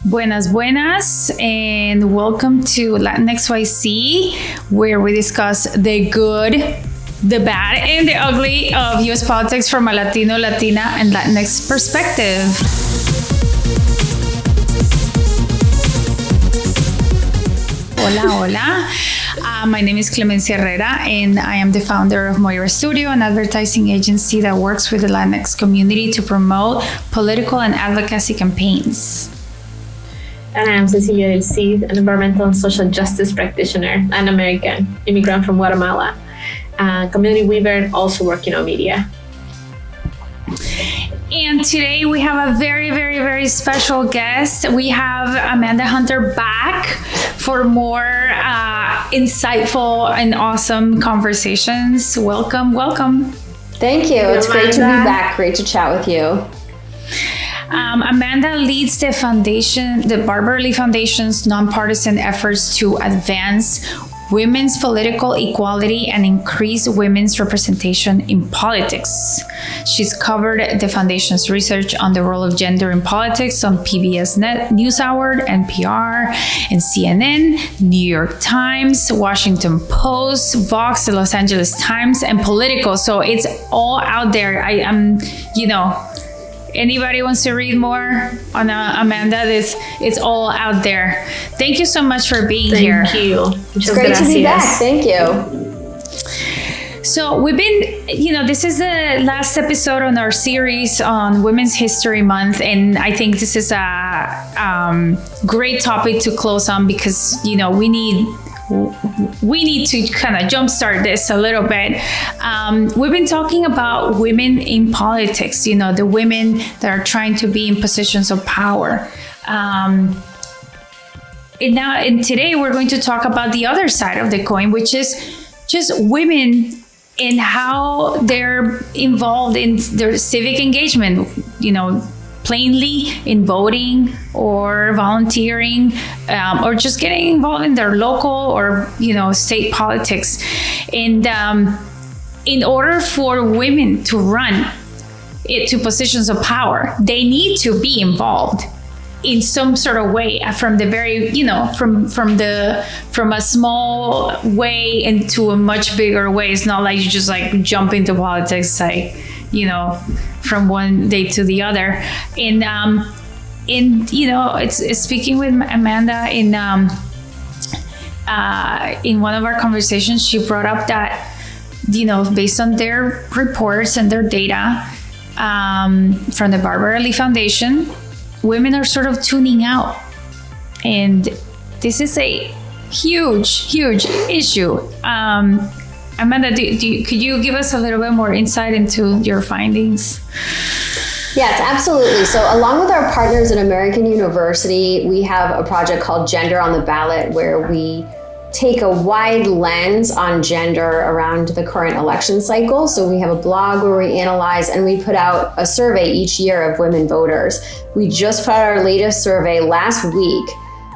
Buenas, buenas, and welcome to Latinx YC, where we discuss the good, the bad, and the ugly of U.S. politics from a Latino, Latina, and Latinx perspective. Hola, hola. My name is Clemencia Herrera, and I am the founder of Moira Studio, an advertising agency that works with the Latinx community to promote political and advocacy campaigns. And I am Cecilia del Cid, an environmental and social justice practitioner, an American immigrant from Guatemala, community weaver, also working on media. And today we have a very, very, very special guest. We have Amanda Hunter back for more insightful and awesome conversations. Welcome, welcome. Thank you. It's great to be back. Great to chat with you. Amanda leads the foundation, the Barbara Lee Foundation's nonpartisan efforts to advance women's political equality and increase women's representation in politics. She's covered the foundation's research on the role of gender in politics on PBS NewsHour, NPR, and CNN, New York Times, Washington Post, Vox, the Los Angeles Times, and Politico. So it's all out there. I am, anybody wants to read more on Amanda, it's all out there. Thank you so much for being here. Thank you. It's great to be back. Thank you. So we've been, this is the last episode on our series on Women's History Month. And I think this is a great topic to close on because, we need to kind of jumpstart this a little bit. We've been talking about women in politics, the women that are trying to be in positions of power. And today we're going to talk about the other side of the coin, which is just women and how they're involved in their civic engagement, plainly in voting or volunteering or just getting involved in their local or state politics. And in order for women to run to positions of power, they need to be involved in some sort of way from the very from a small way into a much bigger way. It's not like you just jump into politics from one day to the other. And it's speaking with Amanda in one of our conversations, she brought up that based on their reports and their data from the Barbara Lee Foundation, women are sort of tuning out, and this is a huge issue. Amanda, could you give us a little bit more insight into your findings? Yes, absolutely. So along with our partners at American University, we have a project called Gender on the Ballot, where we take a wide lens on gender around the current election cycle. So we have a blog where we analyze, and we put out a survey each year of women voters. We just put out our latest survey last week.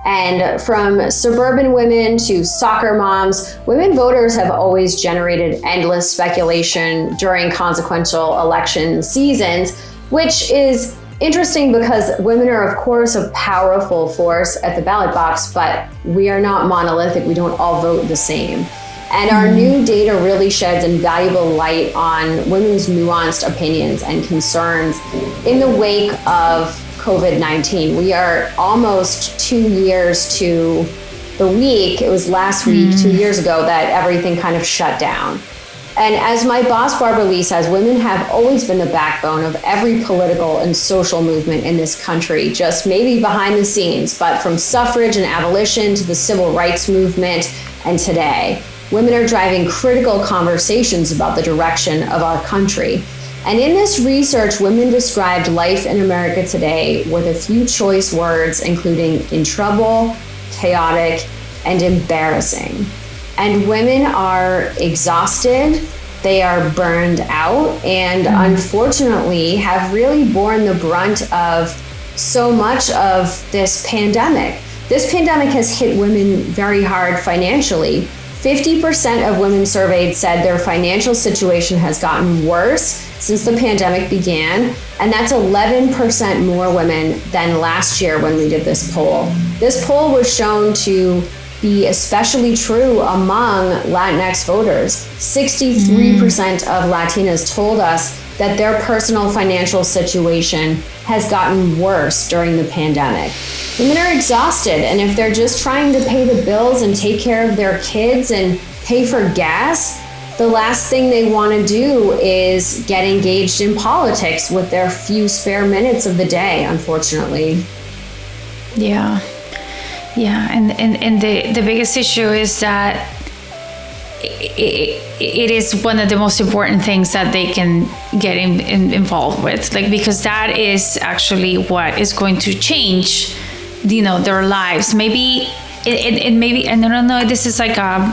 And from suburban women to soccer moms, women voters have always generated endless speculation during consequential election seasons, which is interesting because women are, of course, a powerful force at the ballot box, but we are not monolithic. We don't all vote the same. And our new data really sheds invaluable light on women's nuanced opinions and concerns in the wake of COVID-19. We are almost 2 years to the week. It was last week, 2 years ago, that everything kind of shut down. And as my boss, Barbara Lee, says, women have always been the backbone of every political and social movement in this country, just maybe behind the scenes, but from suffrage and abolition to the civil rights movement and today, women are driving critical conversations about the direction of our country. And in this research, women described life in America today with a few choice words, including in trouble, chaotic, and embarrassing. And women are exhausted, they are burned out, and unfortunately have really borne the brunt of so much of this pandemic. This pandemic has hit women very hard financially. 50% of women surveyed said their financial situation has gotten worse, since the pandemic began, and that's 11% more women than last year when we did this poll. This poll was shown to be especially true among Latinx voters. 63% of Latinas told us that their personal financial situation has gotten worse during the pandemic. Women are exhausted, and if they're just trying to pay the bills and take care of their kids and pay for gas, the last thing they want to do is get engaged in politics with their few spare minutes of the day, unfortunately. Yeah. And the biggest issue is that it is one of the most important things that they can get involved with, like, because that is actually what is going to change, their lives. Maybe maybe, and I don't know if this is like a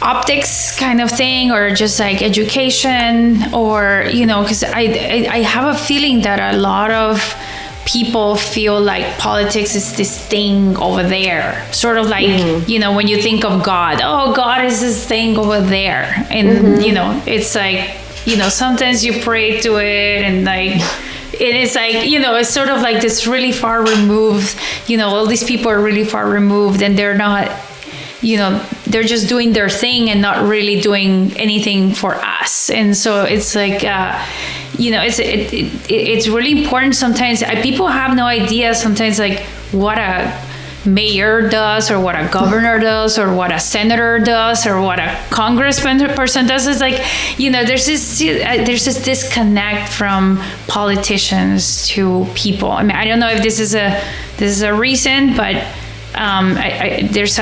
optics kind of thing, or just like education, or because I have a feeling that a lot of people feel like politics is this thing over there, sort of like when you think of God, God is this thing over there, and it's like sometimes you pray to it, and like it is like it's sort of like this really far removed, all these people are really far removed, and they're not, they're just doing their thing and not really doing anything for us. And so it's like it's really important sometimes. People have no idea sometimes, like, what a mayor does, or what a governor does, or what a senator does, or what a person does. Is like, there's this disconnect from politicians to people. I mean, I don't know if this is a reason, but there's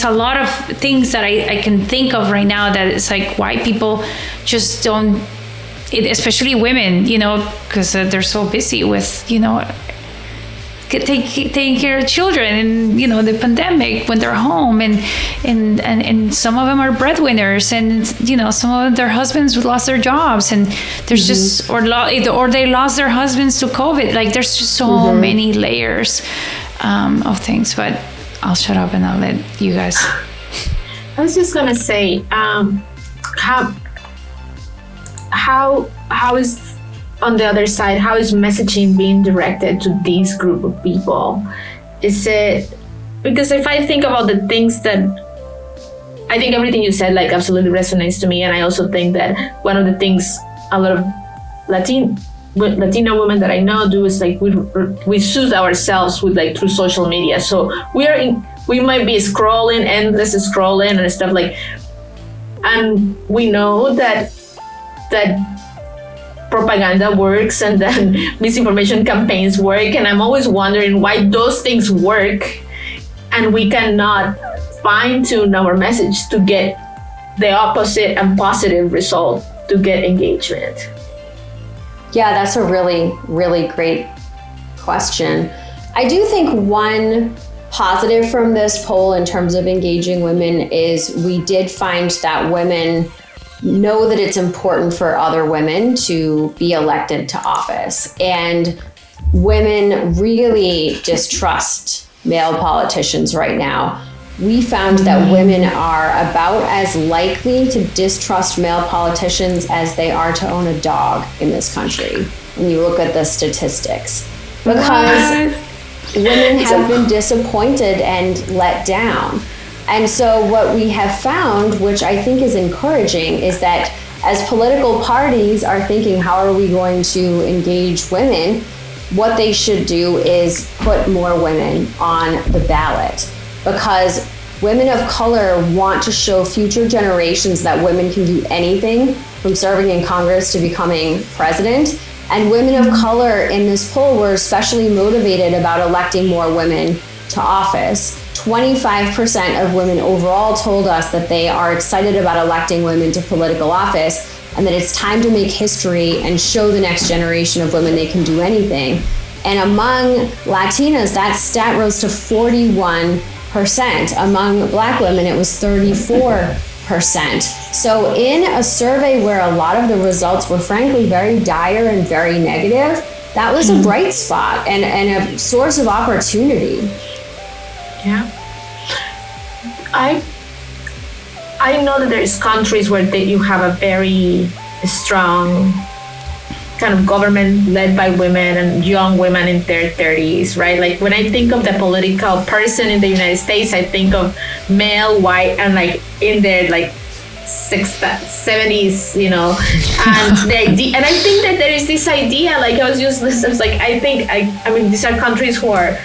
a lot of things that I can think of right now that it's like why people just don't, especially women, because they're so busy with, taking care of children, and the pandemic when they're home, and some of them are breadwinners, and some of them, their husbands lost their jobs, and there's just or they lost their husbands to COVID. Like, there's just so many layers of things. But I'll shut up and I'll let you guys. I was just gonna say, how is, on the other side, how is messaging being directed to this group of people? Is it, because if I think about the things that, I think everything you said, like, absolutely resonates to me. And I also think that one of the things a lot of Latina women that I know do is, like, we soothe ourselves with, like, through social media. So we might be endless scrolling and stuff, like, and we know that propaganda works, and then misinformation campaigns work, and I'm always wondering why those things work and we cannot fine-tune our message to get the opposite and positive result, to get engagement. Yeah, that's a really, really great question. I do think one positive from this poll in terms of engaging women is we did find that women know that it's important for other women to be elected to office. And women really distrust male politicians right now. We found that women are about as likely to distrust male politicians as they are to own a dog in this country, when you look at the statistics. Because women have been disappointed and let down. And so what we have found, which I think is encouraging, is that as political parties are thinking, how are we going to engage women? What they should do is put more women on the ballot, because women of color want to show future generations that women can do anything, from serving in Congress to becoming president. And women of color in this poll were especially motivated about electing more women to office. 25% of women overall told us that they are excited about electing women to political office, and that it's time to make history and show the next generation of women they can do anything. And among Latinas, that stat rose to 41%. Among Black women, it was 34%. So in a survey where a lot of the results were frankly very dire and very negative, that was a bright spot and a source of opportunity. Yeah. I know that there's countries where you have a very strong kind of government led by women and young women in their 30s, right? Like when I think of the political person in the United States, I think of male, white, and like in their like 70s, you know, and the idea, and I think that there is this idea, like I was like, I mean, these are countries who are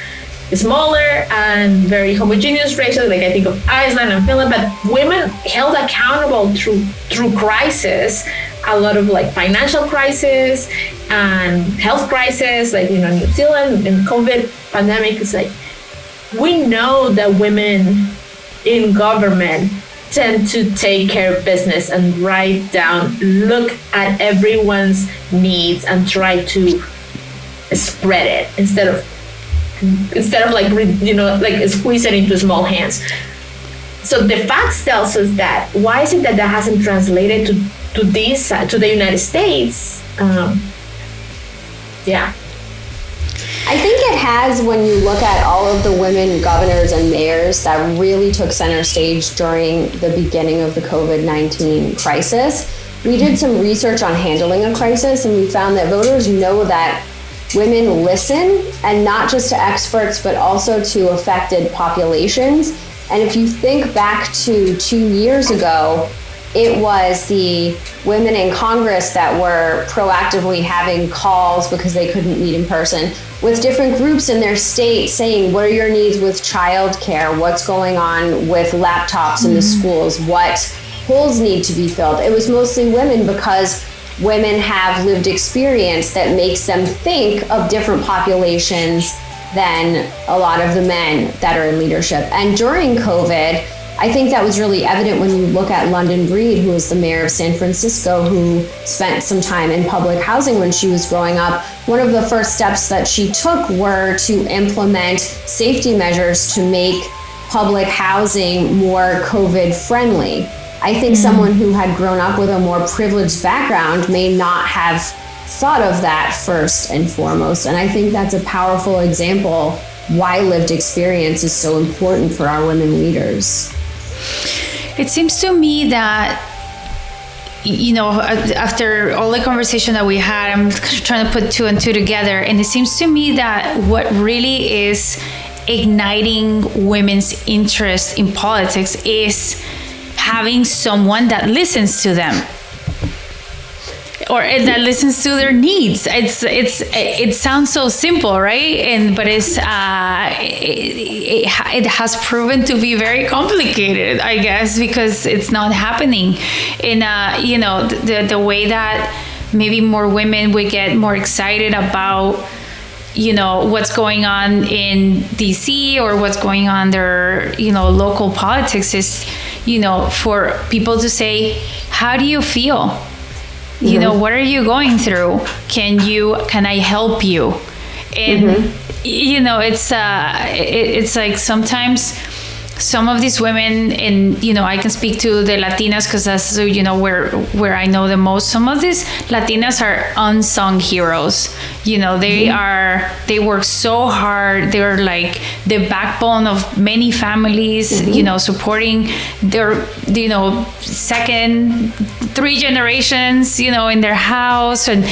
smaller and very homogeneous racially, like I think of Iceland and Finland, but women held accountable through crisis, a lot of like financial crisis and health crisis, like, you know, New Zealand and COVID pandemic. It's like, we know that women in government tend to take care of business and write down, look at everyone's needs and try to spread it instead of like, you know, like squeeze it into small hands. So the facts tells us that. Why is it that hasn't translated to the United States? Yeah. I think it has when you look at all of the women governors and mayors that really took center stage during the beginning of the COVID-19 crisis. We did some research on handling a crisis, and we found that voters know that women listen, and not just to experts, but also to affected populations. And if you think back to 2 years ago, it was the women in Congress that were proactively having calls because they couldn't meet in person with different groups in their state saying, what are your needs with childcare? What's going on with laptops in the schools? What holes need to be filled? It was mostly women because women have lived experience that makes them think of different populations than a lot of the men that are in leadership. And during COVID, I think that was really evident when you look at London Breed, who was the mayor of San Francisco, who spent some time in public housing when she was growing up. One of the first steps that she took were to implement safety measures to make public housing more COVID friendly. I think someone who had grown up with a more privileged background may not have thought of that first and foremost. And I think that's a powerful example why lived experience is so important for our women leaders. It seems to me that, you know, after all the conversation that we had, I'm trying to put two and two together. And it seems to me that what really is igniting women's interest in politics is having someone that listens to them, or that listens to their needs. It sounds so simple, right? But it has proven to be very complicated, I guess, because it's not happening in you know, the way that maybe more women would get more excited about, you know, what's going on in DC or what's going on their, you know, local politics is, you know, for people to say, how do you feel? You know, what are you going through? Can I help you? And you know, it's like sometimes some of these women, and you know, I can speak to the Latinas because that's, you know, where I know the most. Some of these Latinas are unsung heroes. You know, they work so hard. They're like the backbone of many families. You know, supporting their, you know, second, 3 generations, you know, in their house, and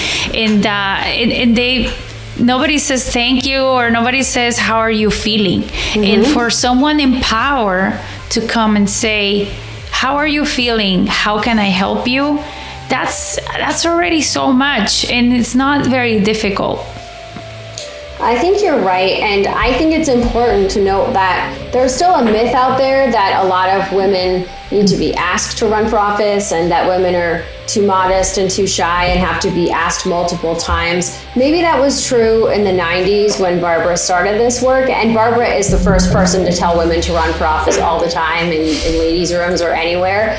they. Nobody says thank you, or nobody says how are you feeling. And for someone in power to come and say, how are you feeling? How can I help you? That's already so much, and it's not very difficult. I think you're right, and I think it's important to note that there's still a myth out there that a lot of women need to be asked to run for office, and that women are too modest and too shy and have to be asked multiple times. Maybe that was true in the 90s when Barbara started this work, and Barbara is the first person to tell women to run for office all the time in ladies' rooms or anywhere.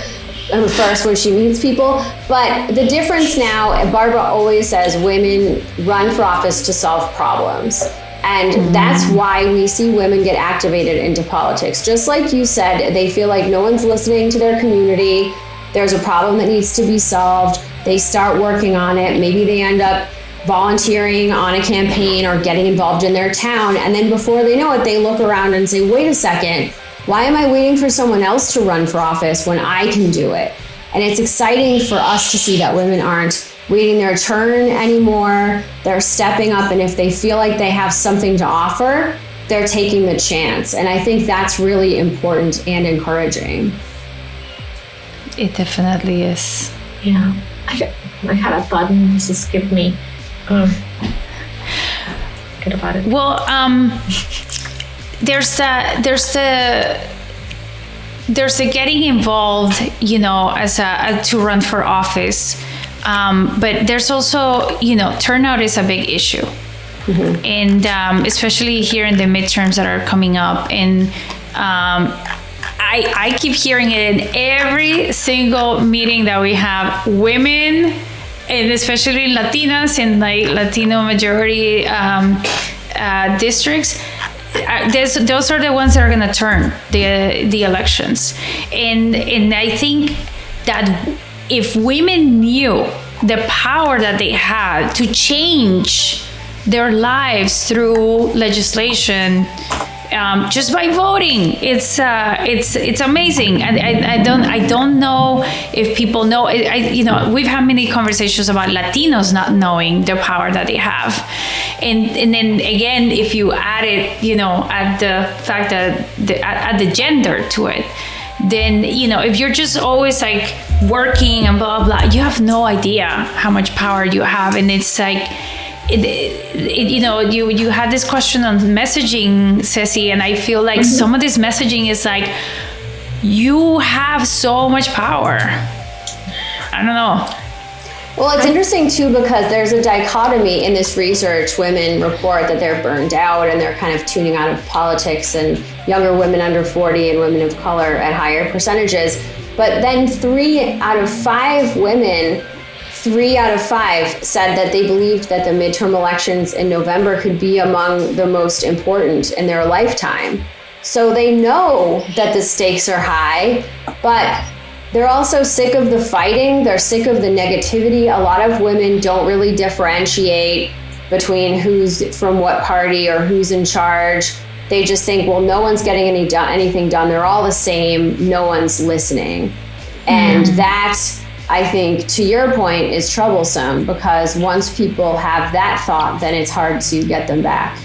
First when she meets people. But the difference now, Barbara always says women run for office to solve problems. And that's why we see women get activated into politics. Just like you said, they feel like no one's listening to their community. There's a problem that needs to be solved. They start working on it. Maybe they end up volunteering on a campaign or getting involved in their town. And then before they know it, they look around and say, wait a second, why am I waiting for someone else to run for office when I can do it? And it's exciting for us to see that women aren't waiting their turn anymore. They're stepping up, and if they feel like they have something to offer, they're taking the chance. And I think that's really important and encouraging. It definitely is. Yeah. I had a thought and it just skipped me. Forget about it. Well, there's the getting involved, as to run for office. But there's also, turnout is a big issue. Mm-hmm. And especially here in the midterms that are coming up. And I keep hearing it in every single meeting that we have. Women, and especially Latinas in like Latino majority districts, those are the ones that are going to turn the elections. And I think that if women knew the power that they had to change their lives through legislation, just by voting, it's amazing. And I don't know if people know. We've had many conversations about Latinos not knowing the power that they have, and then again, if you add it, at the fact that add the gender to it, then if you're just always like working and blah blah, you have no idea how much power you have. And it's like, you had this question on messaging, Ceci, and I feel like some of this messaging is like, you have so much power. I don't know. Well, it's interesting too, because there's a dichotomy in this research. Women report that they're burned out and they're kind of tuning out of politics, and younger women under 40 and women of color at higher percentages. But then 3 out of 5 women, 3 out of 5 said that they believed that the midterm elections in November could be among the most important in their lifetime. So they know that the stakes are high, but they're also sick of the fighting. They're sick of the negativity. A lot of women don't really differentiate between who's from what party or who's in charge. They just think, well, no one's getting anything done. They're all the same. No one's listening. And that, I think, to your point, is troublesome, because once people have that thought, then it's hard to get them back.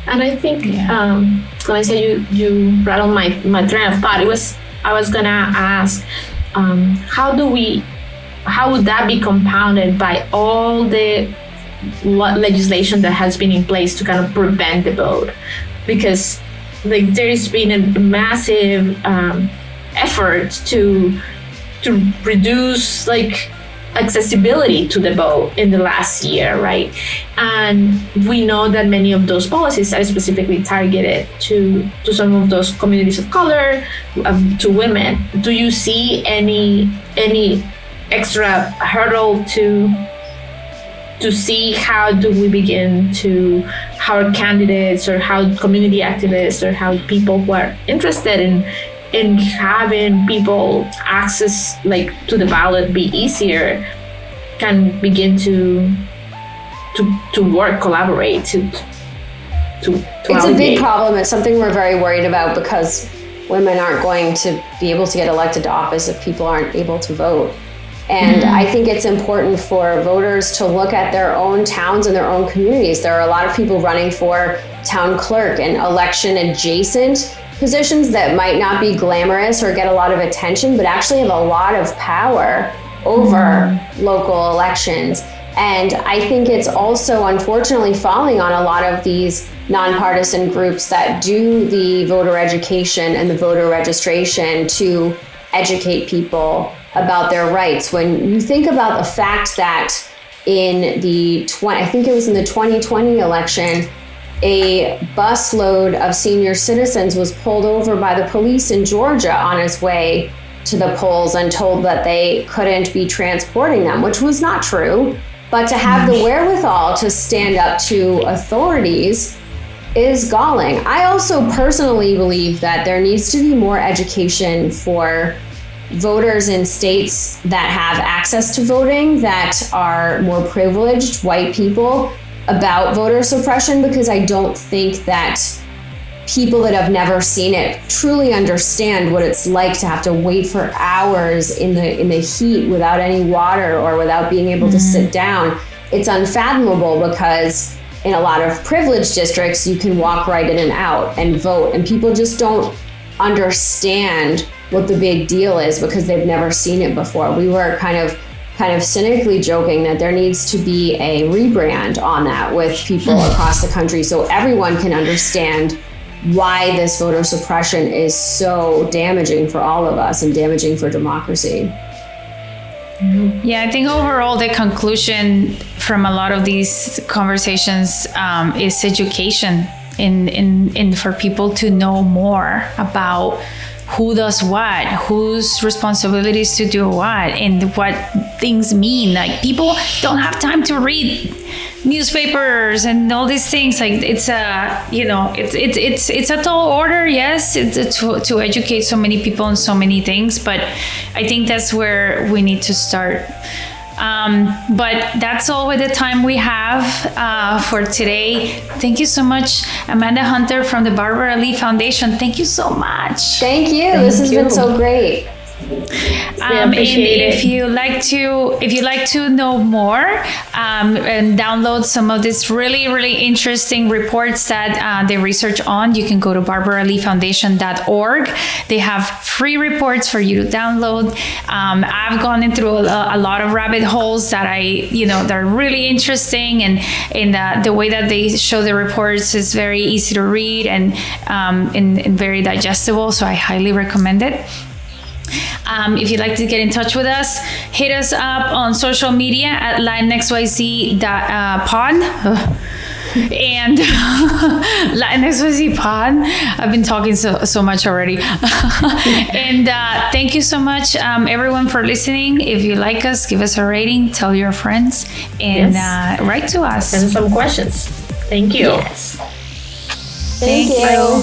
And I think when I say you rattled my train of thought, I was gonna ask, how would that be compounded by all the legislation that has been in place to kind of prevent the vote? Because there's been a massive effort to reduce accessibility to the vote in the last year, right? And we know that many of those policies are specifically targeted to some of those communities of color, to women. Do you see any extra hurdle to see how do we begin to, how our candidates or how community activists or how people who are interested in having people access to the ballot be easier can begin to work, collaborate to it's a big problem. It's something we're very worried about, because women aren't going to be able to get elected to office if people aren't able to vote. And I think it's important for voters to look at their own towns and their own communities. There are a lot of people running for town clerk and election adjacent positions that might not be glamorous or get a lot of attention, but actually have a lot of power over local elections. And I think it's also unfortunately falling on a lot of these nonpartisan groups that do the voter education and the voter registration to educate people about their rights. When you think about the fact that in the 2020 election, a busload of senior citizens was pulled over by the police in Georgia on its way to the polls and told that they couldn't be transporting them, which was not true. But to have the wherewithal to stand up to authorities is galling. I also personally believe that there needs to be more education for voters in states that have access to voting, that are more privileged, white people, about voter suppression, because I don't think that people that have never seen it truly understand what it's like to have to wait for hours in the heat without any water or without being able to sit down. It's unfathomable because in a lot of privileged districts, you can walk right in and out and vote, and people just don't understand what the big deal is because they've never seen it before. We were kind of cynically joking that there needs to be a rebrand on that with people across the country so everyone can understand why this voter suppression is so damaging for all of us and damaging for democracy. Yeah, I think overall the conclusion from a lot of these conversations is education in for people to know more about who does what, whose responsibilities to do what, and what things mean. Like, people don't have time to read newspapers and all these things. Like, it's a, you know, it's a tall order. Yes, it's to educate so many people on so many things, but I think that's where we need to start. But that's all with the time we have for today. Thank you so much, Amanda Hunter from the Barbara Lee Foundation. Thank you so much. Thank you. This has been so great. And if you like to know more and download some of these really interesting reports that they research on, you can go to barbaraleefoundation.org. They have free reports for you to download. I've gone in through a lot of rabbit holes that they're really interesting, and the way that they show the reports is very easy to read and very digestible. So I highly recommend it. If you'd like to get in touch with us, hit us up on social media at LatinXYZ.pod and LatinXYZ pod. I've been talking so much already. And thank you so much, everyone, for listening. If you like us, give us a rating, tell your friends, and write to us. Send some questions. Thank you. Yes. Thank you.